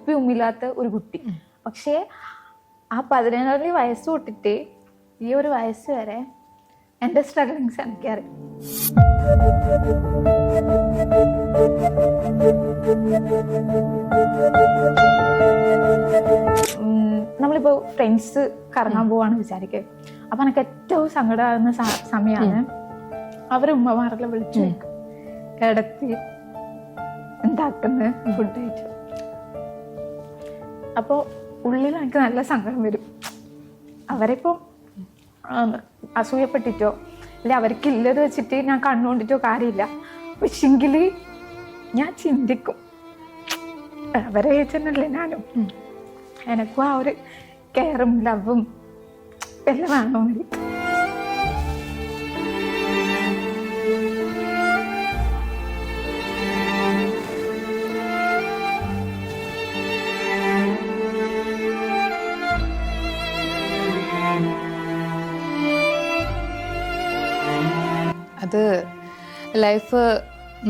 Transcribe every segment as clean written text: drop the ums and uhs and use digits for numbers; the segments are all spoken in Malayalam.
ഉപ്പി ഉമ്മില്ലാത്ത ഒരു കുട്ടി. പക്ഷേ ആ 17 വയസ്സ് തൊട്ടിട്ട് ഈ ഒരു വയസ്സ് വരെ എൻ്റെ സ്ട്രഗിളിങ്സ് എനിക്കറിയാം. നമ്മളിപ്പോ ഫ്രണ്ട്സ് കറങ്ങാൻ പോവാണ് വിചാരിക്കുക. അപ്പൊ എനിക്ക് ഏറ്റവും സങ്കടമാകുന്ന സമയമാണ് അവര് ഉമ്മമാരെല്ലാം വിളിച്ചു കിടത്തി എന്താക്കുന്ന ഫുഡ് കഴിച്ചു. അപ്പൊ ഉള്ളിൽ എനിക്ക് നല്ല സങ്കടം വരും. അവരിപ്പോ അസൂയപ്പെട്ടിട്ടോ അല്ലെ അവർക്കില്ലത് വെച്ചിട്ട് ഞാൻ കണ്ണുകൊണ്ടിട്ടോ കാര്യമില്ല. പക്ഷെങ്കിൽ ഞാൻ ചിന്തിക്കും അവരെ ഏജനല്ലേ ഞാനും, എനക്കും ആ ഒരു കെയറും ലവും എല്ലാം വേണോ മതി. അത് ലൈഫ്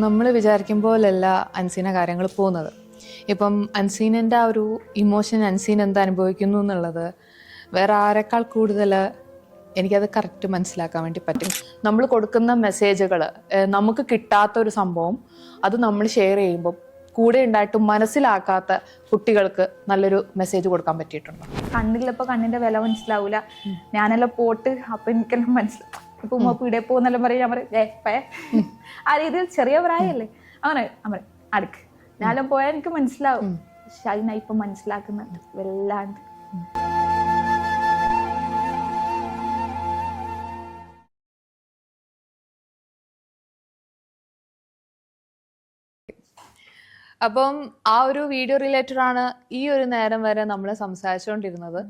നമ്മൾ വിചാരിക്കും പോലല്ല അൻസീന കാര്യങ്ങൾ പോകുന്നത്. ഇപ്പം അൻസീനൻ്റെ ആ ഒരു ഇമോഷൻ അൻസീൻ എന്താ അനുഭവിക്കുന്നു എന്നുള്ളത് വേറെ ആരെക്കാൾ കൂടുതൽ എനിക്കത് കറക്റ്റ് മനസ്സിലാക്കാൻ വേണ്ടി പറ്റും. നമ്മൾ കൊടുക്കുന്ന മെസ്സേജുകൾ നമുക്ക് കിട്ടാത്ത ഒരു സംഭവം അത് നമ്മൾ ഷെയർ ചെയ്യുമ്പോൾ കൂടെ ഉണ്ടായിട്ടും മനസ്സിലാക്കാത്ത കുട്ടികൾക്ക് നല്ലൊരു മെസ്സേജ് കൊടുക്കാൻ പറ്റിയിട്ടുണ്ട്. കണ്ണില്ലപ്പോ കണ്ണിന്റെ വില മനസ്സിലാവൂല. ഞാനെല്ലാം പോട്ട് അപ്പൊ എനിക്കെല്ലാം മനസ്സിലാവും. ഇപ്പൊ ഉമ്മ പീടെ പോന്നെല്ലാം പറയും, ഞാൻ പറയും ആ രീതിയിൽ ചെറിയ പ്രായമല്ലേ അങ്ങനെ അമ്മ അടുക്ക് ഞാനെല്ലാം പോയാൽ എനിക്ക് മനസ്സിലാവും. പക്ഷെ അത് ഞാൻ ഇപ്പൊ മനസ്സിലാക്കുന്നുണ്ട് വല്ലാണ്ട്. അപ്പം ആ ഒരു വീഡിയോ റിലേറ്റഡ് ആണ് ഈ ഒരു നേരം വരെ നമ്മൾ സംസാരിച്ചുകൊണ്ടിരുന്നത്.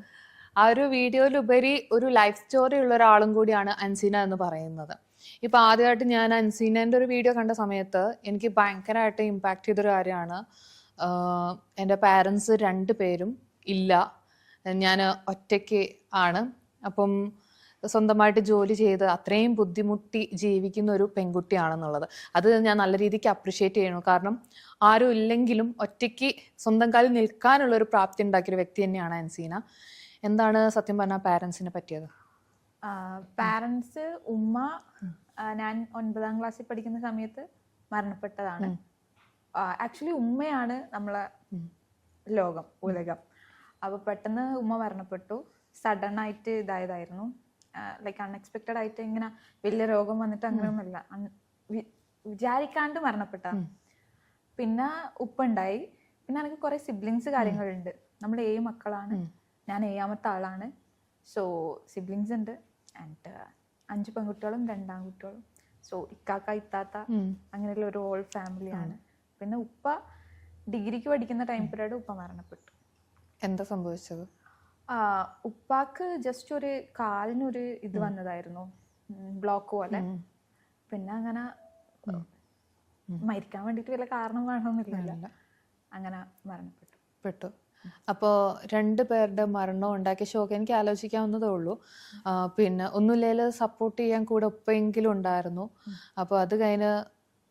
ആ ഒരു വീഡിയോയിലുപരി ഒരു ലൈഫ് സ്റ്റോറി ഉള്ള ഒരാളും കൂടിയാണ് അൻസീന എന്ന് പറയുന്നത്. ഇപ്പം ആദ്യമായിട്ട് ഞാൻ അൻസീനൻ്റെ ഒരു വീഡിയോ കണ്ട സമയത്ത് എനിക്ക് ഭയങ്കരമായിട്ട് ഇമ്പാക്റ്റ് ചെയ്തൊരു കാര്യമാണ്, എൻ്റെ പാരൻസ് 2 പേരും ഇല്ല, ഞാൻ ഒറ്റയ്ക്ക് ആണ്. അപ്പം സ്വന്തമായിട്ട് ജോലി ചെയ്ത് അത്രയും ബുദ്ധിമുട്ടി ജീവിക്കുന്ന ഒരു പെൺകുട്ടിയാണെന്നുള്ളത് അത് ഞാൻ നല്ല രീതിക്ക് അപ്രിഷ്യേറ്റ് ചെയ്യണു. കാരണം ആരും ഇല്ലെങ്കിലും ഒറ്റയ്ക്ക് സ്വന്തം കാലിൽ നിൽക്കാനുള്ള ഒരു പ്രാപ്തി ഉണ്ടാക്കിയൊരു വ്യക്തി തന്നെയാണ് അൻസീന. എന്താണ് സത്യം പറഞ്ഞാൽ പാരൻസിനെ പറ്റിയത്? പാരൻസ് ഉമ്മ ഞാൻ 9ാം ക്ലാസ്സിൽ പഠിക്കുന്ന സമയത്ത് മരണപ്പെട്ടതാണ്. ആക്ച്വലി ഉമ്മയാണ് നമ്മളെ ലോകം ഉലകം. അപ്പൊ പെട്ടെന്ന് ഉമ്മ മരണപ്പെട്ടു. സഡൻ ആയിട്ട് ഇതായതായിരുന്നു, ലൈക്ക് അൺഎക്സ്പെക്റ്റഡ് ആയിട്ട്. ഇങ്ങനെ വലിയ രോഗം വന്നിട്ട് അങ്ങനെയൊന്നുമില്ല, വിചാരിക്കാണ്ട് മരണപ്പെട്ട. പിന്നെ ഉപ്പ ഉണ്ടായി. പിന്നെ എനിക്ക് കുറെ സിബ്ലിങ്സ് കാര്യങ്ങളുണ്ട്. നമ്മൾ 7 മക്കളാണ്, ഞാൻ 7ാമത്തെ ആളാണ്. സോ സിബ്ലിങ്സ് ഉണ്ട്. ആൻഡ് 5 പെൺകുട്ടികളും 2 ആൺകുട്ടികളും. സോ ഇക്കാക്ക ഇത്താത്ത അങ്ങനെയുള്ള ഒരു ഓൾ ഫാമിലിയാണ്. പിന്നെ ഉപ്പ ഡിഗ്രിക്ക് പഠിക്കുന്ന ടൈം പീരീഡ് ഉപ്പ മരണപ്പെട്ടു. എന്താ സംഭവിച്ചത്? ഉപ്പാക്ക് ജസ്റ്റ് ഒരു കാലിനൊരു ഇത് വന്നതായിരുന്നു, ബ്ലോക്ക് പോലെ. പിന്നെ അങ്ങനെ മരിക്കാൻ വേണ്ടിട്ട് വല്ല കാരണം വേണമെന്നില്ല, അങ്ങനെ മരണപ്പെട്ടു. അപ്പോൾ 2 പേരുടെ മരണവും ഉണ്ടാക്കിയ ഷോക്ക് എനിക്ക് ആലോചിക്കാവുന്നതേ ഉള്ളൂ. പിന്നെ ഒന്നുമില്ലേൽ സപ്പോർട്ട് ചെയ്യാൻ കൂടെ ഉപ്പെങ്കിലും ഉണ്ടായിരുന്നു. അപ്പോൾ അത് കഴിഞ്ഞ്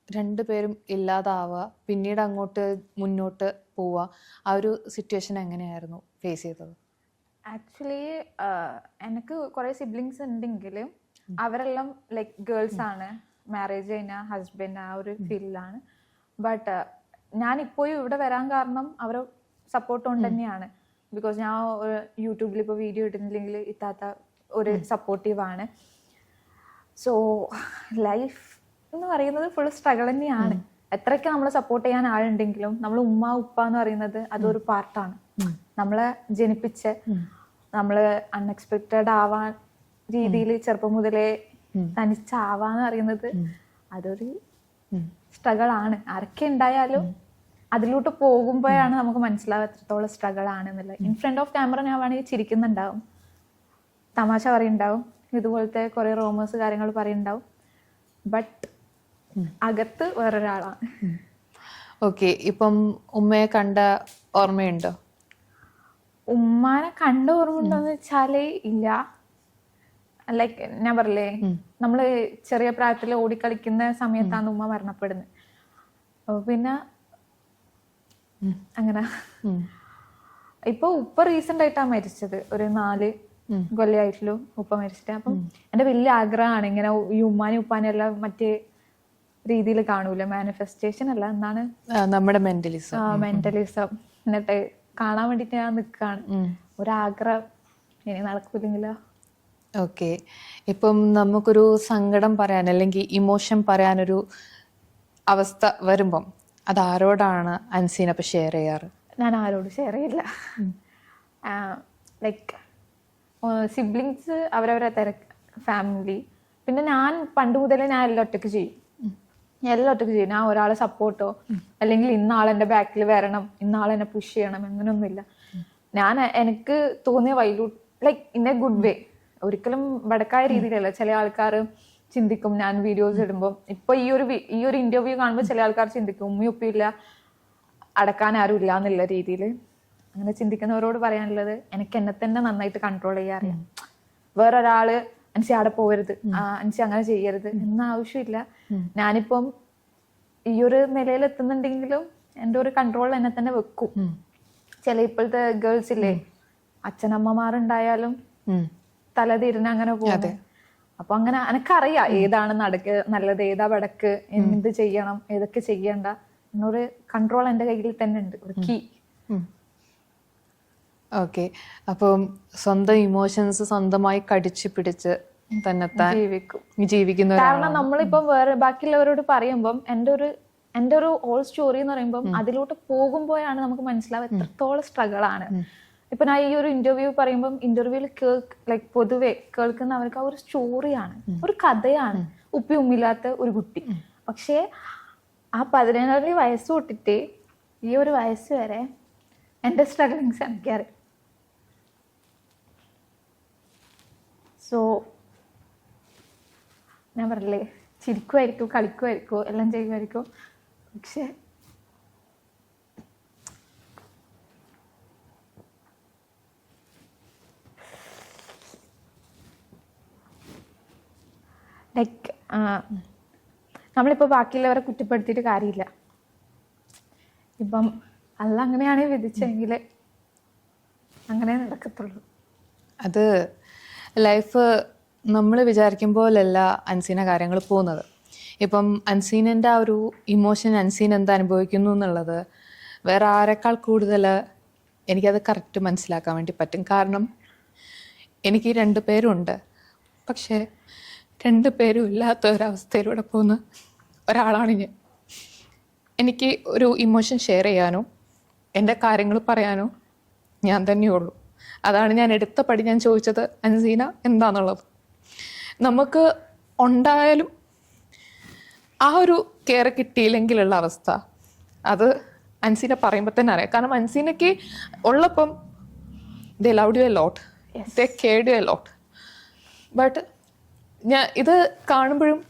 2 പേരും ഇല്ലാതാവുക, പിന്നീട് അങ്ങോട്ട് മുന്നോട്ട് പോവുക, ആ ഒരു സിറ്റുവേഷൻ എങ്ങനെയായിരുന്നു ഫേസ് ചെയ്തത്? ആക്ച്വലി എനിക്ക് കുറെ സിബ്ലിങ്സ് ഉണ്ടെങ്കിലും അവരെല്ലാം ലൈക്ക് ഗേൾസ് ആണ്, മാരേജ് കഴിഞ്ഞ ഹസ്ബൻഡ് ആ ഒരു ഫീൽഡിലാണ്. ബട്ട് ഞാൻ ഇപ്പോഴും ഇവിടെ വരാൻ കാരണം അവരെ സപ്പോർട്ട് കൊണ്ട് തന്നെയാണ്. ബിക്കോസ് ഞാൻ യൂട്യൂബിൽ ഇപ്പോൾ വീഡിയോ ഇടുന്നില്ലെങ്കിൽ ഇത്താത്ത ഒരു സപ്പോർട്ടീവാണ്. സോ ലൈഫ് എന്ന് പറയുന്നത് ഫുൾ സ്ട്രഗിൾ തന്നെയാണ്. എത്രയൊക്കെ നമ്മളെ സപ്പോർട്ട് ചെയ്യാൻ ആളുണ്ടെങ്കിലും നമ്മൾ ഉമ്മ ഉപ്പ എന്ന് പറയുന്നത് അതൊരു പാർട്ടാണ്. നമ്മളെ ജനിപ്പിച്ച് നമ്മള് അൺഎക്സ്പെക്റ്റഡ് ആവാൻ രീതിയിൽ ചെറുപ്പം മുതലേ തനിച്ചാവാന്ന് പറയുന്നത് അതൊരു സ്ട്രഗിൾ ആണ്. ആരൊക്കെ ഉണ്ടായാലും അതിലോട്ട് പോകുമ്പോഴാണ് നമുക്ക് മനസ്സിലാവുക എത്രത്തോളം സ്ട്രഗിൾ ആണ് എന്നുള്ളത്. ഇൻ ഫ്രണ്ട് ഓഫ് ക്യാമറ ഞാൻ വേണമെങ്കിൽ ചിരിക്കുന്നുണ്ടാവും, തമാശ പറയുന്നുണ്ടാവും, ഇതുപോലത്തെ കുറെ റോമേഴ്സ് കാര്യങ്ങൾ പറയുന്നുണ്ടാവും. ബട്ട് അകത്ത് വേറൊരാളാണ്. ഓക്കെ, ഇപ്പം ഉമ്മയെ കണ്ട ഓർമ്മയുണ്ടോ? ഉമ്മാനെ കണ്ട ഓർമ്മയുണ്ടോന്ന് വെച്ചാലേ ഇല്ല. ലൈക്ക് ഞാൻ പറഞ്ഞില്ലേ, നമ്മള് ചെറിയ പ്രായത്തിൽ ഓടിക്കളിക്കുന്ന സമയത്താണ് ഉമ്മ മരണപ്പെടുന്നത്. അപ്പൊ പിന്നെ അങ്ങനെ ഇപ്പൊ ഉപ്പ റീസെന്റ് ആയിട്ടാ മരിച്ചത്, ഒരു 4 കൊല്ലമായിട്ടുള്ളൂ ഉപ്പ മരിച്ചിട്ട്. അപ്പം എന്റെ വലിയ ആഗ്രഹമാണ് ഇങ്ങനെ ഈ ഉമ്മാനും ഉപ്പാനും എല്ലാം മറ്റേ രീതിയിൽ കാണൂല, മാനിഫെസ്റ്റേഷൻ അല്ല എന്താണ് നമ്മുടെ മെന്റലിസം എന്നിട്ട് കാണാൻ വേണ്ടിട്ട് ഞാൻ നിൽക്കാണ്. ഒരാഗ്രഹം ഇനി നടക്കൂലെങ്കിലോ. ഓക്കെ, ഇപ്പം നമുക്കൊരു സങ്കടം പറയാൻ അല്ലെങ്കിൽ ഇമോഷൻ പറയാനൊരു അവസ്ഥ വരുമ്പം അത് ആരോടാണ് അൻസീന ഇപ്പൊ ഷെയർ ചെയ്യാറ്? ഞാൻ ആരോടും ഷെയർ ചെയ്യില്ല. ലൈക്ക് സിബ്ലിങ്സ് അവരവരെ ഫാമിലി, പിന്നെ ഞാൻ പണ്ട് മുതലേ ഞാൻ എല്ലാം ഒറ്റയ്ക്ക് ചെയ്യും. ഞാൻ ഒരാളെ സപ്പോർട്ടോ അല്ലെങ്കിൽ ഇന്നാളെന്റെ ബാക്കിൽ വരണം, ഇന്നാളെന്നെ പുഷ് ചെയ്യണം അങ്ങനെയൊന്നുമില്ല. ഞാൻ എനിക്ക് തോന്നിയ വൈലൂട്ട് like in a good way, ഒരിക്കലും വടക്കായ രീതിയിലല്ല. ചില ആൾക്കാർ ചിന്തിക്കും ഞാൻ വീഡിയോസ് ഇടുമ്പോൾ, ഇപ്പൊ ഈ ഒരു ഇന്റർവ്യൂ കാണുമ്പോൾ ചില ആൾക്കാർ ചിന്തിക്കും ഉമ്മയും ഉപ്പയില്ല, അടക്കാൻ ആരും ഇല്ല എന്നുള്ള രീതിയിൽ. അങ്ങനെ ചിന്തിക്കുന്നവരോട് പറയാനുള്ളത്, എനിക്ക് എന്നെ തന്നെ നന്നായിട്ട് കൺട്രോൾ ചെയ്യാറില്ല. വേറൊരാള് അൻസി അവിടെ പോകരുത്, അൻസി അങ്ങനെ ചെയ്യരുത് എന്ന ആവശ്യമില്ല. ഞാനിപ്പം ഈ ഒരു നിലയിൽ എത്തുന്നുണ്ടെങ്കിലും എൻ്റെ ഒരു കൺട്രോൾ എന്നെ തന്നെ വെക്കും. ചില ഇപ്പോഴത്തെ ഗേൾസ് ഇല്ലേ, അച്ഛനമ്മമാരുണ്ടായാലും തലതിരിഞ്ഞ് അങ്ങനെ പോകും. അപ്പൊ അങ്ങനെ എനിക്കറിയാം ഏതാണ് നല്ലത്, ഏതാ വടക്ക്, എന്ത് ചെയ്യണം, ഏതൊക്കെ ചെയ്യണ്ട എന്നൊരു കൺട്രോൾ എൻ്റെ കയ്യിൽ തന്നെ ഉണ്ട്, ഒരു കീ. ഓക്കെ, അപ്പം സ്വന്തം ഇമോഷൻസ് സ്വന്തമായി കടിച്ചു പിടിച്ച് തന്നെത്താൻ ജീവിക്കുന്ന, കാരണം നമ്മളിപ്പം വേറെ ബാക്കിയുള്ളവരോട് പറയുമ്പം എൻ്റെ ഒരു ഹോൾ സ്റ്റോറി എന്ന് പറയുമ്പോൾ അതിലോട്ട് പോകുമ്പോഴാണ് നമുക്ക് മനസ്സിലാവുക എത്രത്തോളം സ്ട്രഗിൾ ആണ്. ഇപ്പൊ ഞാൻ ഈ ഒരു ഇന്റർവ്യൂ പറയുമ്പോൾ ഇന്റർവ്യൂവിൽ ലൈക്ക് പൊതുവെ കേൾക്കുന്നവർക്ക് ആ ഒരു സ്റ്റോറിയാണ്, ഒരു കഥയാണ്. ഉപ്പി ഉമ്മില്ലാത്ത ഒരു കുട്ടി, പക്ഷേ ആ 17 വയസ്സ് തൊട്ടിട്ട് ഈ ഒരു വയസ്സ് വരെ എൻ്റെ സ്ട്രഗിളിങ്സ് എനിക്കറിയാം. സോ ഞാൻ പറഞ്ഞില്ലേ, ചിരിക്കുമായിരിക്കും, കളിക്കുമായിരിക്കും, എല്ലാം ചെയ്യുമായിരിക്കും, പക്ഷെ ലൈക്ക് നമ്മളിപ്പോൾ ബാക്കിയുള്ളവരെ കുറ്റപ്പെടുത്തിയിട്ട് കാര്യമില്ല. ഇപ്പം അല്ല അങ്ങനെയാണ് വിധിച്ചെങ്കിൽ അങ്ങനെ നടക്കത്തുള്ളൂ. അത് ലൈഫ് നമ്മൾ വിചാരിക്കും പോലല്ല അൻസീന കാര്യങ്ങൾ പോകുന്നത്. ഇപ്പം അൻസീനൻ്റെ ആ ഒരു ഇമോഷൻ അൻസീൻ എന്താ അനുഭവിക്കുന്നു എന്നുള്ളത് വേറെ ആരെക്കാൾ കൂടുതൽ എനിക്കത് കറക്റ്റ് മനസ്സിലാക്കാൻ വേണ്ടി പറ്റും. കാരണം എനിക്ക് 2 പേരുണ്ട്, പക്ഷേ 2 പേരും ഇല്ലാത്ത ഒരവസ്ഥയിലൂടെ പോകുന്ന ഒരാളാണ് ഞാൻ. എനിക്ക് ഒരു ഇമോഷൻ ഷെയർ ചെയ്യാനോ എൻ്റെ കാര്യങ്ങൾ പറയാനോ ഞാൻ തന്നെയുള്ളൂ. അതാണ് ഞാൻ എടുത്ത പടി ഞാൻ ചോദിച്ചത്, അൻസീന എന്താന്നുള്ളത്. നമുക്ക് ഉണ്ടായാലും ആ ഒരു കെയർ കിട്ടിയില്ലെങ്കിലുള്ള അവസ്ഥ അത് അൻസീന പറയുമ്പോൾ തന്നെ അറിയാം. കാരണം അൻസീനയ്ക്ക് ഉള്ളപ്പം they loved you a lot, they cared you a lot. But ഞാൻ ഇത് കാണുമ്പോഴും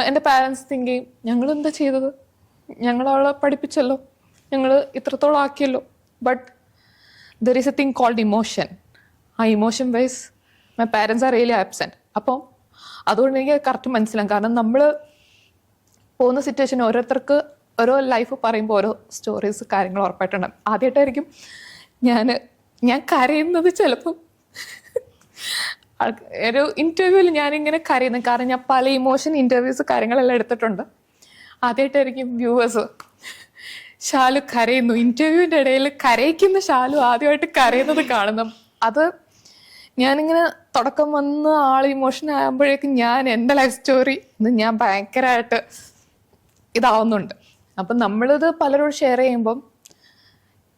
എൻ്റെ പാരൻസ് തിങ്ക് ചെയ്യും, ഞങ്ങളെന്താ ചെയ്തത്, ഞങ്ങളവളെ പഠിപ്പിച്ചല്ലോ, ഞങ്ങൾ ഇത്രത്തോളം ആക്കിയല്ലോ. But there is a thing called emotion. ആ emotion wise my parents are really absent. അപ്പം അതുകൊണ്ട് എനിക്ക് കറക്റ്റ് മനസ്സിലാകും. കാരണം നമ്മൾ പോകുന്ന സിറ്റുവേഷൻ ഓരോരുത്തർക്ക് ഓരോ ലൈഫ് പറയുമ്പോൾ ഓരോ സ്റ്റോറീസ് കാര്യങ്ങൾ ഉറപ്പായിട്ടുണ്ടാകും. ആദ്യമായിട്ടായിരിക്കും ഞാൻ കരയുന്നത്. ചിലപ്പം ഒരു ഇൻ്റർവ്യൂവിൽ ഞാനിങ്ങനെ കരയുന്നത്, കാരണം ഞാൻ പല ഇമോഷൻ ഇൻ്റർവ്യൂസ് കാര്യങ്ങളെല്ലാം എടുത്തിട്ടുണ്ട്. ആദ്യമായിട്ടായിരിക്കും വ്യൂവേഴ്സ് ഷാലു കരയുന്നു, ഇൻ്റർവ്യൂവിൻ്റെ ഇടയിൽ കരയിക്കുന്ന ഷാലു ആദ്യമായിട്ട് കരയുന്നത് കാണുന്നു. അത് ഞാനിങ്ങനെ തുടക്കം വന്ന് ആൾ ഇമോഷൻ ആകുമ്പോഴേക്കും എൻ്റെ ലൈഫ് സ്റ്റോറി ഞാൻ ഭയങ്കരമായിട്ട് ഇതാവുന്നുണ്ട്. അപ്പം നമ്മളിത് പലരോട് ഷെയർ ചെയ്യുമ്പം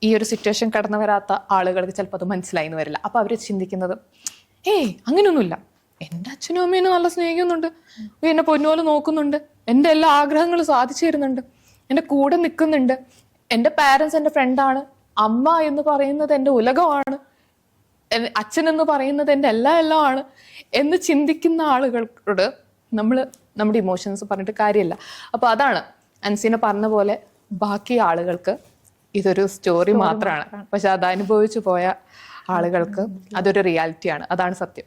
ഈ ഒരു സിറ്റുവേഷൻ കടന്നു വരാത്ത ആളുകൾക്ക് ചിലപ്പോൾ അത് മനസ്സിലായി എന്ന് വരില്ല. അപ്പം അവർ ചിന്തിക്കുന്നത്, അങ്ങനെയൊന്നുമില്ല, എൻ്റെ അച്ഛനും അമ്മേനും നല്ല സ്നേഹിക്കുന്നുണ്ട്, എന്നെ പൊന്നുപോലെ നോക്കുന്നുണ്ട്, എൻ്റെ എല്ലാ ആഗ്രഹങ്ങളും സാധിച്ചു തരുന്നുണ്ട്, എൻ്റെ കൂടെ നിൽക്കുന്നുണ്ട്, എൻ്റെ പാരൻസ് എൻ്റെ ഫ്രണ്ടാണ്, അമ്മ എന്ന് പറയുന്നത് എൻ്റെ ഉലകമാണ്, അച്ഛൻ എന്ന് പറയുന്നത് എൻ്റെ എല്ലാം ആണ് എന്ന് ചിന്തിക്കുന്ന ആളുകളോട് നമ്മുടെ ഇമോഷൻസ് പറഞ്ഞിട്ട് കാര്യമില്ല. അപ്പോൾ അതാണ് അൻസീന പറഞ്ഞ പോലെ, ബാക്കി ആളുകൾക്ക് ഇതൊരു സ്റ്റോറി മാത്രമാണ്, പക്ഷെ അത് അനുഭവിച്ചു പോയ ആളുകൾക്ക് അതൊരു റിയാലിറ്റിയാണ്. അതാണ് സത്യം.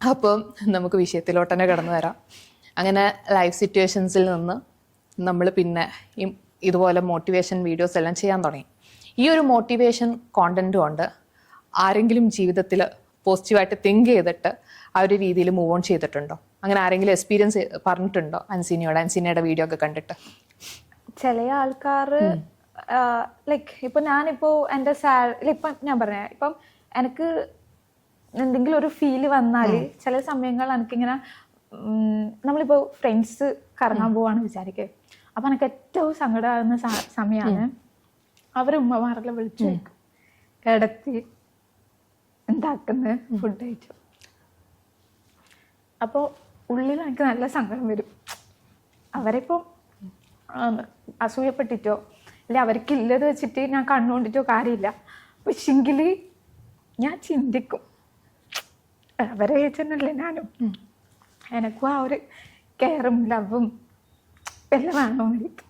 അപ്പം നമുക്ക് വിഷയത്തിലോട്ട് തന്നെ കടന്നു വരാം. അങ്ങനെ ലൈഫ് സിറ്റുവേഷൻസിൽ നിന്ന് നമ്മൾ പിന്നെ ഇതുപോലെ മോട്ടിവേഷൻ വീഡിയോസ് എല്ലാം ചെയ്യാൻ തുടങ്ങി. ഈ ഒരു മോട്ടിവേഷൻ കോണ്ടന്റും ഉണ്ട്. ആരെങ്കിലും ജീവിതത്തിൽ പോസിറ്റീവായിട്ട് തിങ്ക് ചെയ്തിട്ട് ആ ഒരു രീതിയിൽ മൂവ് ഓൺ ചെയ്തിട്ടുണ്ടോ? അങ്ങനെ ആരെങ്കിലും എക്സ്പീരിയൻസ് പറഞ്ഞിട്ടുണ്ടോ അൻസീനയുടെ വീഡിയോ ഒക്കെ കണ്ടിട്ട്? ചില ആൾക്കാർ ലൈക്ക് ഇപ്പൊ ഞാനിപ്പോ എന്റെ ഇപ്പം ഞാൻ പറഞ്ഞ ഇപ്പം എനിക്ക് എന്തെങ്കിലും ഒരു ഫീല് വന്നാല് ചില സമയങ്ങൾ എനിക്കിങ്ങനെ നമ്മളിപ്പോ ഫ്രണ്ട്സ് കറങ്ങാൻ പോവാണ് വിചാരിക്കുക, അപ്പൊ എനിക്ക് ഏറ്റവും സങ്കടമാകുന്ന സമയമാണ് അവരുമ്മമാരെല്ലാം വിളിച്ചു വയ്ക്കും, കിടത്തി എന്താക്കുന്ന ഫുഡ് കഴിച്ചു. അപ്പോൾ ഉള്ളിൽ എനിക്ക് നല്ല സങ്കടം വരും. അവരിപ്പം അസൂയപ്പെട്ടിട്ടോ അല്ലെ അവർക്കില്ലത് വെച്ചിട്ട് ഞാൻ കണ്ണുകൊണ്ടിട്ടോ കാര്യമില്ല. പക്ഷെങ്കിൽ ഞാൻ ചിന്തിക്കും അവരെ ഏജനല്ലേ ഞാനും, എനക്കും ആ ഒരു കെയറും ലവും എല്ലാം വേണമെന്നിരിക്കും.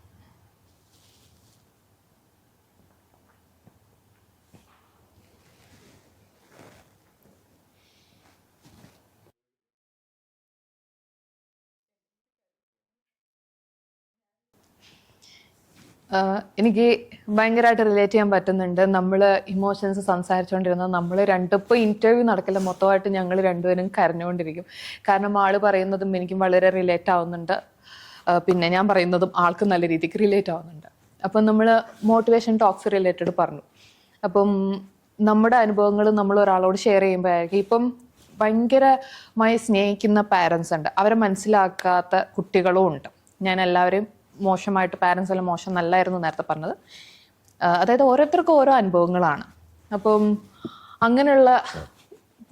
എനിക്ക് ഭയങ്കരമായിട്ട് റിലേറ്റ് ചെയ്യാൻ പറ്റുന്നുണ്ട്. നമ്മൾ ഇമോഷൻസ് സംസാരിച്ചുകൊണ്ടിരുന്നത് നമ്മൾ ഇപ്പോൾ ഇന്റർവ്യൂ നടക്കില്ല, മൊത്തമായിട്ട് ഞങ്ങൾ രണ്ടുപേരും കരഞ്ഞുകൊണ്ടിരിക്കും. കാരണം ആള് പറയുന്നതും എനിക്കും വളരെ റിലേറ്റ് ആവുന്നുണ്ട്, പിന്നെ ഞാൻ പറയുന്നതും ആൾക്ക് നല്ല രീതിക്ക് റിലേറ്റ് ആവുന്നുണ്ട്. അപ്പം നമ്മൾ മോട്ടിവേഷൻ ടോക്സ് റിലേറ്റഡ് പറഞ്ഞു. അപ്പം നമ്മുടെ അനുഭവങ്ങൾ നമ്മൾ ഒരാളോട് ഷെയർ ചെയ്യുമ്പോഴായിരിക്കും, ഇപ്പം ഭയങ്കരമായി സ്നേഹിക്കുന്ന പാരൻസ് ഉണ്ട്, അവരെ മനസ്സിലാക്കാത്ത കുട്ടികളും ഉണ്ട്. ഞാൻ എല്ലാവരെയും മോശമായിട്ട് പാരൻസ് എല്ലാം മോശം നല്ലായിരുന്നു നേരത്തെ പറഞ്ഞത്. അതായത് ഓരോരുത്തർക്കും ഓരോ അനുഭവങ്ങളാണ്. അപ്പം അങ്ങനെയുള്ള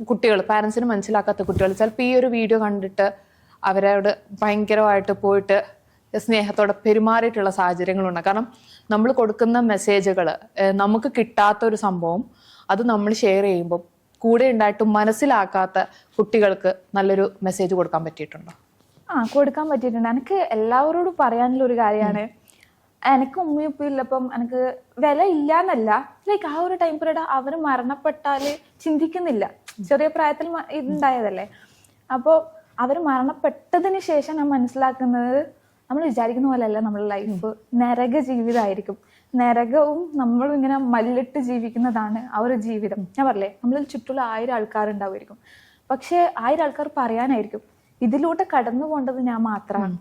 കുട്ടികൾ, പാരൻസിന് മനസ്സിലാക്കാത്ത കുട്ടികൾ ചിലപ്പോൾ ഈ ഒരു വീഡിയോ കണ്ടിട്ട് അവരോട് ഭയങ്കരമായിട്ട് പോയിട്ട് സ്നേഹത്തോടെ പെരുമാറിയിട്ടുള്ള സാഹചര്യങ്ങളുണ്ട്. കാരണം നമ്മൾ കൊടുക്കുന്ന മെസ്സേജുകൾ നമുക്ക് കിട്ടാത്ത ഒരു സംഭവം അത് നമ്മൾ ഷെയർ ചെയ്യുമ്പോൾ കൂടെ ഉണ്ടായിട്ടും മനസ്സിലാക്കാത്ത കുട്ടികൾക്ക് നല്ലൊരു മെസ്സേജ് കൊടുക്കാൻ പറ്റിയിട്ടുണ്ടോ? കൊടുക്കാൻ പറ്റിയിട്ടുണ്ട്. എനിക്ക് എല്ലാവരോടും പറയാനുള്ള ഒരു കാര്യമാണ്, എനിക്ക് ഉമ്മയും ഉപ്പയും ഇല്ലപ്പം എനിക്ക് വില ഇല്ലാന്നല്ല, ലൈക്ക് ആ ഒരു ടൈം പീരീഡ് അവർ മരണപ്പെട്ടാല് ചിന്തിക്കുന്നില്ല, ചെറിയ പ്രായത്തിൽ ഇതുണ്ടായതല്ലേ. അപ്പോൾ അവർ മരണപ്പെട്ടതിന് ശേഷം ഞാൻ മനസ്സിലാക്കുന്നത് നമ്മൾ വിചാരിക്കുന്ന പോലെയല്ല നമ്മുടെ ലൈഫ്, നരക ജീവിതമായിരിക്കും. നരകവും നമ്മളും ഇങ്ങനെ മല്ലിട്ട് ജീവിക്കുന്നതാണ് ആ ഒരു ജീവിതം. ഞാൻ പറഞ്ഞില്ലേ, നമ്മളിൽ ചുറ്റുള്ള 1000 ആൾക്കാരുണ്ടാവുമായിരിക്കും, പക്ഷെ 1000 ആൾക്കാർ പറയാനായിരിക്കും ഇതിലൂടെ കടന്നു പോകേണ്ടത് ഞാൻ മാത്രമാണ്.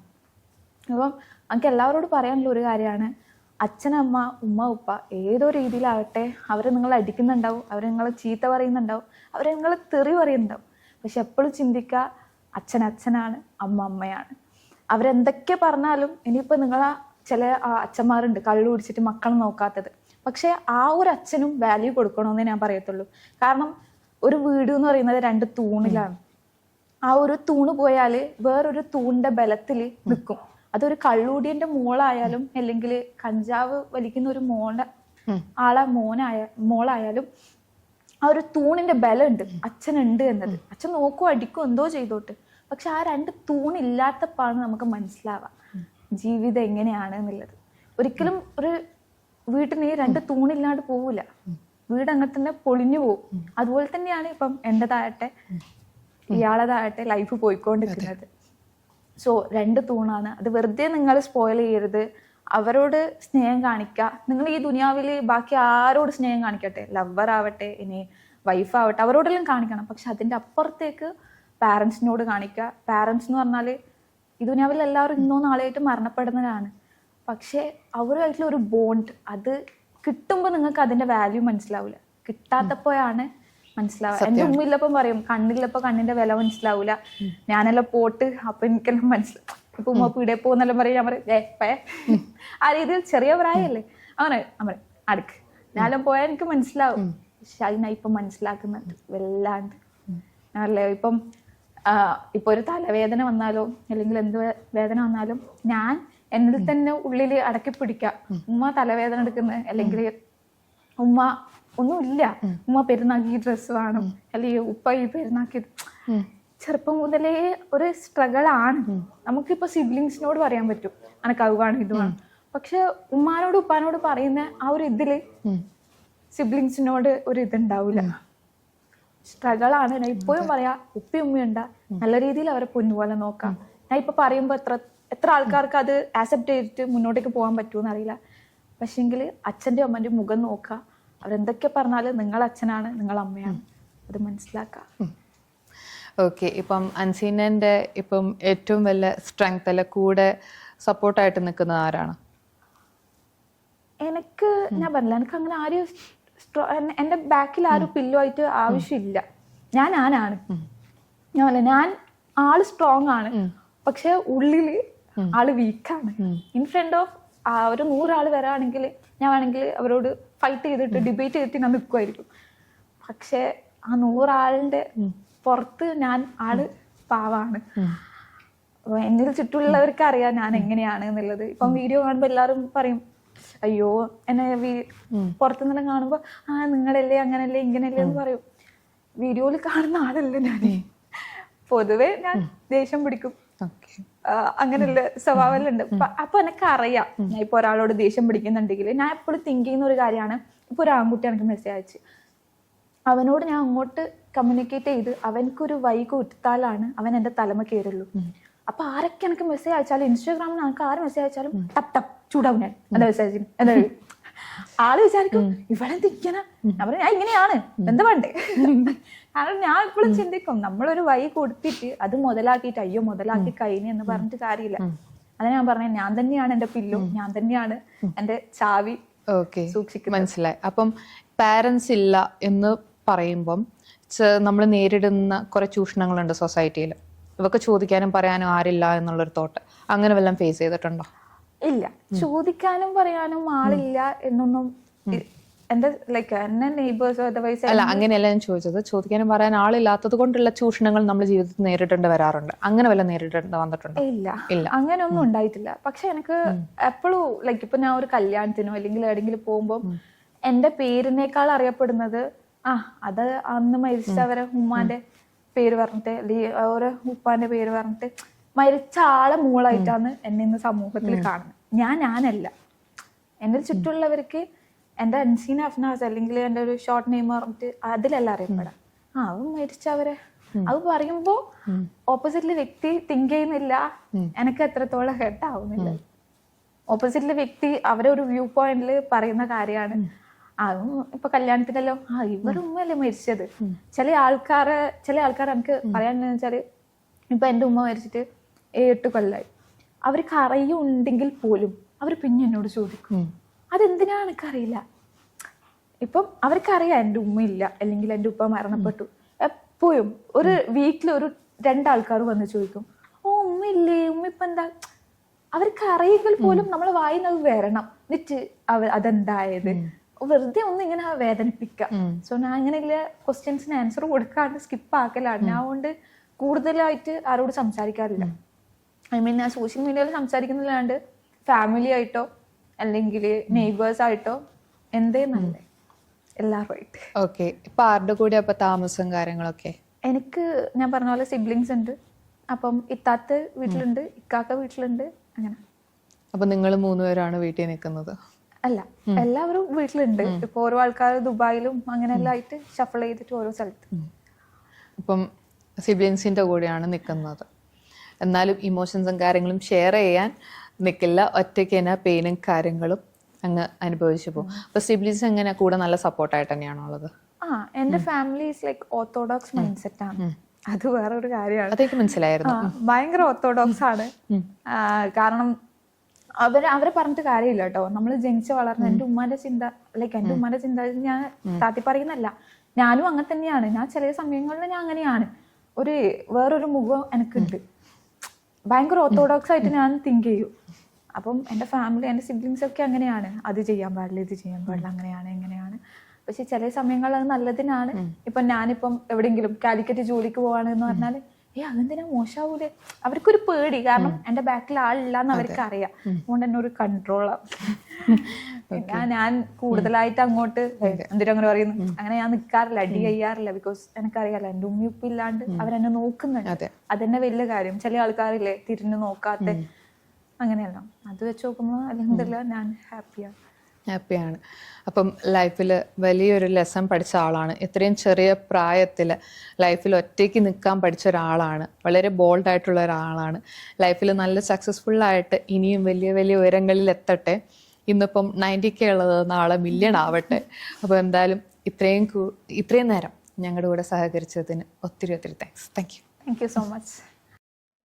അപ്പം എനിക്ക് എല്ലാവരോടും പറയാനുള്ള ഒരു കാര്യമാണ്, അച്ഛനമ്മ ഉമ്മ ഉപ്പ ഏതോ രീതിയിലാവട്ടെ അവരെ നിങ്ങൾ അടിക്കുന്നുണ്ടാവും, അവരെ നിങ്ങൾ ചീത്ത പറയുന്നുണ്ടാവും, അവരെ നിങ്ങൾ തെറി പറയുന്നുണ്ടാവും, പക്ഷെ എപ്പോഴും ചിന്തിക്കുക അച്ഛൻ അച്ഛനാണ്, അമ്മ അമ്മയാണ്. അവരെന്തൊക്കെ പറഞ്ഞാലും ഇനിയിപ്പോൾ നിങ്ങളാ ചില അച്ഛന്മാരുണ്ട് കള്ളു കുടിച്ചിട്ട് മക്കളെ നോക്കാത്തത്, പക്ഷെ ആ ഒരു അച്ഛനും വാല്യൂ കൊടുക്കണമെന്നേ ഞാൻ പറയത്തുള്ളൂ. കാരണം ഒരു വീട് എന്ന് പറയുന്നത് 2 തൂണിലാണ്. ആ ഒരു തൂണ് പോയാല് വേറൊരു തൂണിന്റെ ബലത്തിൽ നിൽക്കും. അതൊരു കള്ളൂടിയന്റെ മോളായാലും അല്ലെങ്കിൽ കഞ്ചാവ് വലിക്കുന്ന ഒരു മോളായാലും ആ ഒരു തൂണിന്റെ ബലം ഉണ്ട്, അച്ഛനുണ്ട് എന്നത്. അച്ഛൻ നോക്കും അടിക്കും എന്തോ ചെയ്തോട്ട്, പക്ഷെ ആ 2 തൂണില്ലാത്തപ്പാണ് നമുക്ക് മനസ്സിലാവാം ജീവിതം എങ്ങനെയാണ് എന്നുള്ളത്. ഒരിക്കലും ഒരു വീട്ടിന് 2 തൂണില്ലാണ്ട് പോവില്ല, വീട് അങ്ങനെ തന്നെ പൊളിഞ്ഞു പോകും. അതുപോലെ തന്നെയാണ് ഇപ്പം എന്റേതാകട്ടെ ഇയാളതാകട്ടെ ലൈഫ് പോയിക്കൊണ്ടിരിക്കുന്നത്. സോ 2 തൂണാണ്, അത് വെറുതെ നിങ്ങൾ സ്പോയിൽ ചെയ്യരുത്. അവരോട് സ്നേഹം കാണിക്കുക. നിങ്ങൾ ഈ ദുനിയാവിൽ ബാക്കി ആരോട് സ്നേഹം കാണിക്കട്ടെ, ലവർ ആവട്ടെ ഇനി വൈഫാവട്ടെ, അവരോടെല്ലാം കാണിക്കണം, പക്ഷെ അതിൻ്റെ അപ്പുറത്തേക്ക് പാരൻസിനോട് കാണിക്കുക. പാരൻസ് എന്ന് പറഞ്ഞാൽ ഈ ദുനിയാവിൽ എല്ലാവരും ഇന്നോ നാളെയായിട്ട് മരണപ്പെടുന്നതാണ്, പക്ഷെ അവരുമായിട്ടുള്ള ഒരു ബോണ്ട് അത് കിട്ടുമ്പോൾ നിങ്ങൾക്ക് അതിൻ്റെ വാല്യൂ മനസ്സിലാവില്ല, കിട്ടാത്തപ്പോഴാണ് മനസ്സിലാവുക. എന്റെ ഉമ്മയില്ലപ്പം പറയും കണ്ണില്ലപ്പോ കണ്ണിന്റെ വില മനസ്സിലാവൂല, ഞാനെല്ലാം പോട്ട് അപ്പൊ എനിക്കെല്ലാം മനസ്സിലാവും. ഇപ്പൊ ഉമ്മ പീടെ പോകുന്നെല്ലാം പറയും, ഞാൻ പറയും ആ രീതിയിൽ ചെറിയ പ്രായമല്ലേ അങ്ങനെ ഞാൻ പറയും അടുക്ക്, ഞാനെല്ലാം പോയാൽ എനിക്ക് മനസ്സിലാവും. പക്ഷെ അതിനാ ഇപ്പൊ മനസ്സിലാക്കുന്നുണ്ട് വല്ലാണ്ട്. അല്ലേ ഇപ്പം ഇപ്പൊ ഒരു തലവേദന വന്നാലോ അല്ലെങ്കിൽ എന്ത് വേദന വന്നാലും ഞാൻ എന്നിൽ തന്നെ ഉള്ളില് അടക്കി പിടിക്കാം. ഉമ്മ തലവേദന എടുക്കുന്നത് അല്ലെങ്കിൽ ഉമ്മ ഒന്നുമില്ല, ഉമ്മ പെരുന്നാക്കി ഈ ഡ്രസ്സ് വേണം അല്ലെങ്കിൽ ഉപ്പ ഈ പെരുന്നാക്കി. ചെറുപ്പം മുതലേ ഒരു സ്ട്രഗിൾ ആണ്. നമുക്കിപ്പോ സിബ്ലിങ്സിനോട് പറയാൻ പറ്റും അനക്ക് അതുവാണ് ഇതുമാണ്, പക്ഷെ ഉമ്മാനോട് ഉപ്പാനോട് പറയുന്ന ആ ഒരു ഇതില് സിബ്ലിങ്സിനോട് ഒരു ഇതുണ്ടാവില്ല. സ്ട്രഗിൾ ആണ്. ഞാൻ ഇപ്പോഴും പറയാ ഉപ്പയും ഉമ്മയുണ്ട നല്ല രീതിയിൽ അവരെ പൊന്നുപോലെ നോക്കാം. ഞാൻ ഇപ്പൊ പറയുമ്പോ എത്ര ആൾക്കാർക്ക് അത് ആക്സെപ്റ്റ് ചെയ്തിട്ട് മുന്നോട്ടേക്ക് പോകാൻ പറ്റുമെന്ന് അറിയില്ല, പക്ഷെങ്കിൽ അച്ഛൻ്റെ അമ്മൻ്റെ മുഖം നോക്കുക, അവരെന്തൊക്കെ പറഞ്ഞാലും നിങ്ങൾ അച്ഛനാണ്, നിങ്ങൾ അമ്മയാണ്, അത് മനസ്സിലാക്കുക. ഓക്കെ, ഇപ്പം അൻസീനൻ്റെ ഇപ്പം ഏറ്റവും വലിയ സ്ട്രെങ്ത് അല്ല കൂടെ സപ്പോർട്ടായിട്ട് നിൽക്കുന്നത് ആരാണ്? എനിക്ക് ഞാൻ പറഞ്ഞില്ല, എനിക്ക് അങ്ങനെ ആരും എൻ്റെ ബാക്കിൽ ആരും പില്ലോ ആയിട്ട് ആവശ്യമില്ല. ഞാൻ ആനാണ്. ഞാൻ പറഞ്ഞ ഞാൻ ആള് സ്ട്രോങ് ആണ്, പക്ഷെ ഉള്ളില് ആള് വീക്കാണ്. ഇൻ ഫ്രണ്ട് ഓഫ് ഒരു 100 ആള് വരാണെങ്കിൽ ഞാൻ വേണമെങ്കിൽ അവരോട് ഫൈറ്റ് ചെയ്തിട്ട് ഡിബേറ്റ് ചെയ്തിട്ട് ഞാൻ നിൽക്കുമായിരിക്കും. പക്ഷെ ആ 100 ആളിന്റെ പുറത്ത് ഞാൻ ആള് പാവാണ്. എന്നിൽ ചുറ്റുമുള്ളവർക്ക് അറിയാം ഞാൻ എങ്ങനെയാണ് എന്നുള്ളത്. ഇപ്പം വീഡിയോ കാണുമ്പോൾ എല്ലാവരും പറയും, അയ്യോ എന്നെ പുറത്തുനിന്നെല്ലാം കാണുമ്പോ നിങ്ങളല്ലേ അങ്ങനല്ലേ ഇങ്ങനെയല്ലേ എന്ന് പറയും. വീഡിയോയിൽ കാണുന്ന ആളല്ലേ ഞാൻ. പൊതുവെ ഞാൻ ദേഷ്യം പിടിക്കും, അങ്ങനെയുള്ള സ്വഭാവമെല്ലാം ഉണ്ട്. അപ്പൊ എനിക്ക് അറിയാം ഞാൻ ഇപ്പൊ ഒരാളോട് ദേഷ്യം പിടിക്കുന്നുണ്ടെങ്കിൽ ഞാൻ എപ്പോഴും തിങ്ക് ചെയ്യുന്ന ഒരു കാര്യമാണ്, ഇപ്പൊ ഒരു ആൺകുട്ടി എനിക്ക് മെസ്സേജ് അയച്ച് അവനോട് ഞാൻ അങ്ങോട്ട് കമ്മ്യൂണിക്കേറ്റ് ചെയ്ത് അവനക്കൊരു വൈകി കൊടുത്താലാണ് അവൻ എന്റെ തലമ കയറുള്ളൂ. അപ്പൊ ആരൊക്കെ എനിക്ക് മെസ്സേജ് അയച്ചാലും ഇൻസ്റ്റാഗ്രാമിൽ എനിക്ക് ആര് മെസ്സേജ് അയച്ചാലും ടപ്പ് ടപ്പ് ചൂടാവും ഞാൻ എന്താ മെസ്സേജിന്. എന്താ ആള് വിചാരിക്കും ഇവളെന്തിരിക്കണ, ഞാൻ ഇങ്ങനെയാണ് എന്താ വേണ്ടേ. കാരണം ഞാൻ എപ്പോഴും ചിന്തിക്കും നമ്മളൊരു വൈ കൊടുത്തിട്ട് അത് മുതലാക്കിയിട്ട് അയ്യോ മുതലാക്കി കഴിഞ്ഞു എന്ന് പറഞ്ഞിട്ട് കാര്യമില്ല. അത് ഞാൻ പറഞ്ഞ ഞാൻ തന്നെയാണ് എന്റെ പില്ലോ, ഞാൻ തന്നെയാണ് എന്റെ ചാവി. ഓക്കെ, മനസ്സിലായി. അപ്പം പാരൻസ് ഇല്ല എന്ന് പറയുമ്പം നമ്മൾ നേരിടുന്ന കുറെ ചൂഷണങ്ങളുണ്ട് സൊസൈറ്റിയിൽ. ഇവക്ക് ചോദിക്കാനും പറയാനും ആരില്ല എന്നുള്ളൊരു തോട്ട്, അങ്ങനെ വല്ലതും ഫേസ് ചെയ്തിട്ടുണ്ടോ? ഇല്ല, ചോദിക്കാനും പറയാനും ആളില്ല എന്നൊന്നും എന്റെ ലൈക്ക് എന്നെ നെയ്ബേഴ്സോ അതർവൈസ് അല്ല, അങ്ങനെയല്ല ഞാൻ ചോദിച്ചത്. ചോദിക്കാനും പറയാൻ ആളില്ലാത്തത് കൊണ്ടുള്ള ചൂഷണങ്ങൾ നമ്മൾ ജീവിതത്തിൽ നേരിടേണ്ടി വരാറുണ്ട്, അങ്ങനെ വല്ല നേരിടേണ്ടി വന്നിട്ടുണ്ടോ? ഇല്ല, അങ്ങനെയൊന്നും ഉണ്ടായിട്ടില്ല. പക്ഷെ എനിക്ക് എപ്പോഴും ലൈക്ക് ഇപ്പൊ ഞാൻ ഒരു കല്യാണത്തിനോ അല്ലെങ്കിൽ എവിടെയെങ്കിലും പോകുമ്പോൾ എന്റെ പേരിനേക്കാൾ അറിയപ്പെടുന്നത് അത് അന്ന് മരിച്ചവരെ ഉമ്മാന്റെ പേര് പറഞ്ഞിട്ട് അല്ലെങ്കിൽ ഓരോ ഉപ്പാന്റെ പേര് പറഞ്ഞിട്ട് മരിച്ച ആളെ മൂളായിട്ടാണ് എന്നെ ഇന്ന് സമൂഹത്തിൽ കാണുന്നത്. ഞാനല്ല, എൻ്റെ ചുറ്റുമുള്ളവർക്ക് എൻ്റെ അൻസീന അഫ്നാസ് അല്ലെങ്കിൽ എൻ്റെ ഒരു ഷോർട്ട് നെയിം പറഞ്ഞിട്ട് അതിലല്ല അറിയപ്പെടാം. അത് മരിച്ചവരെ അത് പറയുമ്പോ ഓപ്പോസിറ്റിലെ വ്യക്തി തിങ്ക് ചെയ്യുന്നില്ല എനിക്ക് എത്രത്തോളം ഹെർട്ട് ആവുന്നില്ല. ഓപ്പോസിറ്റിലെ വ്യക്തി അവരെ ഒരു വ്യൂ പോയിന്റിൽ പറയുന്ന കാര്യമാണ്. അതും ഇപ്പൊ കല്യാണത്തിനല്ലോ ഇവർ ഉമ്മയല്ലേ മരിച്ചത്. ചില ആൾക്കാർ എനിക്ക് പറയാനെന്ന് വെച്ചാല് ഇപ്പൊ എൻ്റെ ഉമ്മ മരിച്ചിട്ട് 7 കൊല്ലമായി. അവർക്ക് അറിയുണ്ടെങ്കിൽ പോലും അവർ പിന്നെ എന്നോട് ചോദിക്കും അതെന്തിനാ എനിക്കറിയില്ല. ഇപ്പം അവർക്കറിയാം എൻ്റെ ഉമ്മ ഇല്ല അല്ലെങ്കിൽ എൻ്റെ ഉപ്പ മരണപ്പെട്ടു. എപ്പോഴും ഒരു വീട്ടിൽ ഒരു 2 ആൾക്കാർ വന്ന് ചോദിക്കും ഉമ്മ ഇല്ലേ, ഉമ്മ ഇപ്പൊ എന്താ. അവർക്ക് അറിയെങ്കിൽ പോലും നമ്മളെ വായിന്നത് വരണം എന്നിട്ട് അതെന്തായത് വെറുതെ ഒന്ന് ഇങ്ങനെ വേദനിപ്പിക്കാം. സോ ഞാൻ അങ്ങനെയുള്ള ക്വസ്റ്റ്യൻസിന് ആൻസർ കൊടുക്കാണ്ട് സ്കിപ്പ് ആക്കലാണ്. ഞാൻ അതുകൊണ്ട് കൂടുതലായിട്ട് ആരോട് സംസാരിക്കാറില്ല. ഐ മീൻ ഞാൻ സോഷ്യൽ മീഡിയയിൽ സംസാരിക്കുന്നില്ലാണ്ട് ഫാമിലി ആയിട്ടോ അല്ലെങ്കിൽ നെയ്ബേഴ്സ് ആയിട്ടോ എന്തേ നല്ല എല്ലാവരുമായിട്ട്. ഓക്കെ, ഇപ്പൊ ആരുടെ കൂടെ അപ്പൊ താമസം കാര്യങ്ങളൊക്കെ? എനിക്ക് ഞാൻ പറഞ്ഞ പോലെ സിബ്ലിങ്സ് ഉണ്ട്. അപ്പം ഇത്താത്ത വീട്ടിലുണ്ട്, ഇക്കാക്ക വീട്ടിലുണ്ട്, അങ്ങനെ. അപ്പൊ നിങ്ങൾ 3 പേരാണ് വീട്ടിൽ നിൽക്കുന്നത്? അല്ല, എല്ലാവരും വീട്ടിലുണ്ട്. ഇപ്പൊ ഓരോ ആൾക്കാർ ദുബായിലും അങ്ങനെയെല്ലാം ആയിട്ട് ഷഫിൾ ചെയ്തിട്ട് ഓരോ സ്ഥലത്ത്. ഇപ്പം സിബ്ലിങ്സിന്റെ കൂടെയാണ് നിൽക്കുന്നത്, എന്നാലും ഇമോഷൻസും കാര്യങ്ങളും ഷെയർ ചെയ്യാൻ നിൽക്കില്ല. ഒറ്റയ്ക്ക് തന്നെ പെയിനും കാര്യങ്ങളും അങ്ങ് അനുഭവിച്ചു പോകും. അപ്പൊ സിബ്ലിങ്സ് എങ്ങനെ കൂടെ നല്ല സപ്പോർട്ടായിട്ട് തന്നെയാണോ ഉള്ളത്? എന്റെ family is like orthodox mind set ആണ്. അത് വേറെ ഒരു കാര്യമാണ്. അതൊക്കെ മനസ്സിലായിരുന്നു. ഭയങ്കര ഓർത്തഡോക്സ് ആണ്. കാരണം അവരെ പറഞ്ഞിട്ട് കാര്യമില്ല കേട്ടോ. നമ്മൾ ജനിച്ച് വളർന്ന എൻ്റെ ഉമ്മാന്റെ ചിന്ത ലൈക്ക് എൻ്റെ ഉമ്മാന്റെ ചിന്ത ഞാൻ താത്തി പറയുന്നല്ല, ഞാനും അങ്ങനെ തന്നെയാണ്. ഞാൻ ചില സമയങ്ങളിൽ ഞാൻ അങ്ങനെയാണ്. വേറൊരു മുഖം എനിക്കുണ്ട്. ഭയങ്കര ഓർത്തഡോക്സ് ആയിട്ട് ഞാൻ തിങ്ക് ചെയ്യും. അപ്പം എൻ്റെ ഫാമിലി എൻ്റെ സിബ്ലിങ്സ് ഒക്കെ അങ്ങനെയാണ്. അത് ചെയ്യാൻ പാടില്ല, ഇത് ചെയ്യാൻ പാടില്ല, അങ്ങനെയാണ് എങ്ങനെയാണ്. പക്ഷെ ചില സമയങ്ങളിൽ അത് നല്ലതിനാണ്. ഇപ്പൊ ഞാനിപ്പം എവിടെയെങ്കിലും കാലിക്കറ്റ് ജോലിക്ക് പോവാണെന്ന് പറഞ്ഞാൽ അതെന്തിനാ മോശമാവൂലേ. അവർക്കൊരു പേടി, കാരണം എന്റെ ബാക്കിൽ ആളില്ലാന്ന് അവർക്ക് അറിയാം. അതുകൊണ്ട് തന്നെ ഒരു കൺട്രോളാണ്. പിന്നെ ഞാൻ കൂടുതലായിട്ട് അങ്ങോട്ട് എന്തിനും അങ്ങനെ പറയുന്നു അങ്ങനെ ഞാൻ നിൽക്കാറില്ല, അടി ചെയ്യാറില്ല. ബിക്കോസ് എനിക്കറിയാലോ എൻ്റെ ഉമ്മ ഉപ്പ ഇല്ലാണ്ട് അവരെന്നെ നോക്കുന്നുണ്ട്. അതെന്നെ വലിയ കാര്യം. ചില ആൾക്കാരില്ലേ തിരിഞ്ഞു നോക്കാത്ത, അങ്ങനെയല്ല. അത് വെച്ച് നോക്കുമ്പോൾ അൽഹംദുലില്ലാഹ് ഞാൻ ഹാപ്പിയാണ്. അപ്പം ലൈഫിൽ വലിയൊരു ലെസൺ പഠിച്ച ആളാണ്. ഇത്രയും ചെറിയ പ്രായത്തിൽ ലൈഫിൽ ഒറ്റയ്ക്ക് നിൽക്കാൻ പഠിച്ച ഒരാളാണ്. വളരെ ബോൾഡായിട്ടുള്ള ഒരാളാണ്. ലൈഫിൽ നല്ല സക്സസ്ഫുള്ളായിട്ട് ഇനിയും വലിയ വലിയ ഉയരങ്ങളിൽ എത്തട്ടെ. ഇന്നിപ്പം 90K ഉള്ളത് നാളെ മില്യൺ ആവട്ടെ. അപ്പോൾ എന്തായാലും ഇത്രയും നേരം ഞങ്ങളുടെ കൂടെ സഹകരിച്ചതിന് ഒത്തിരി thanks. Thank you. Thank you so much.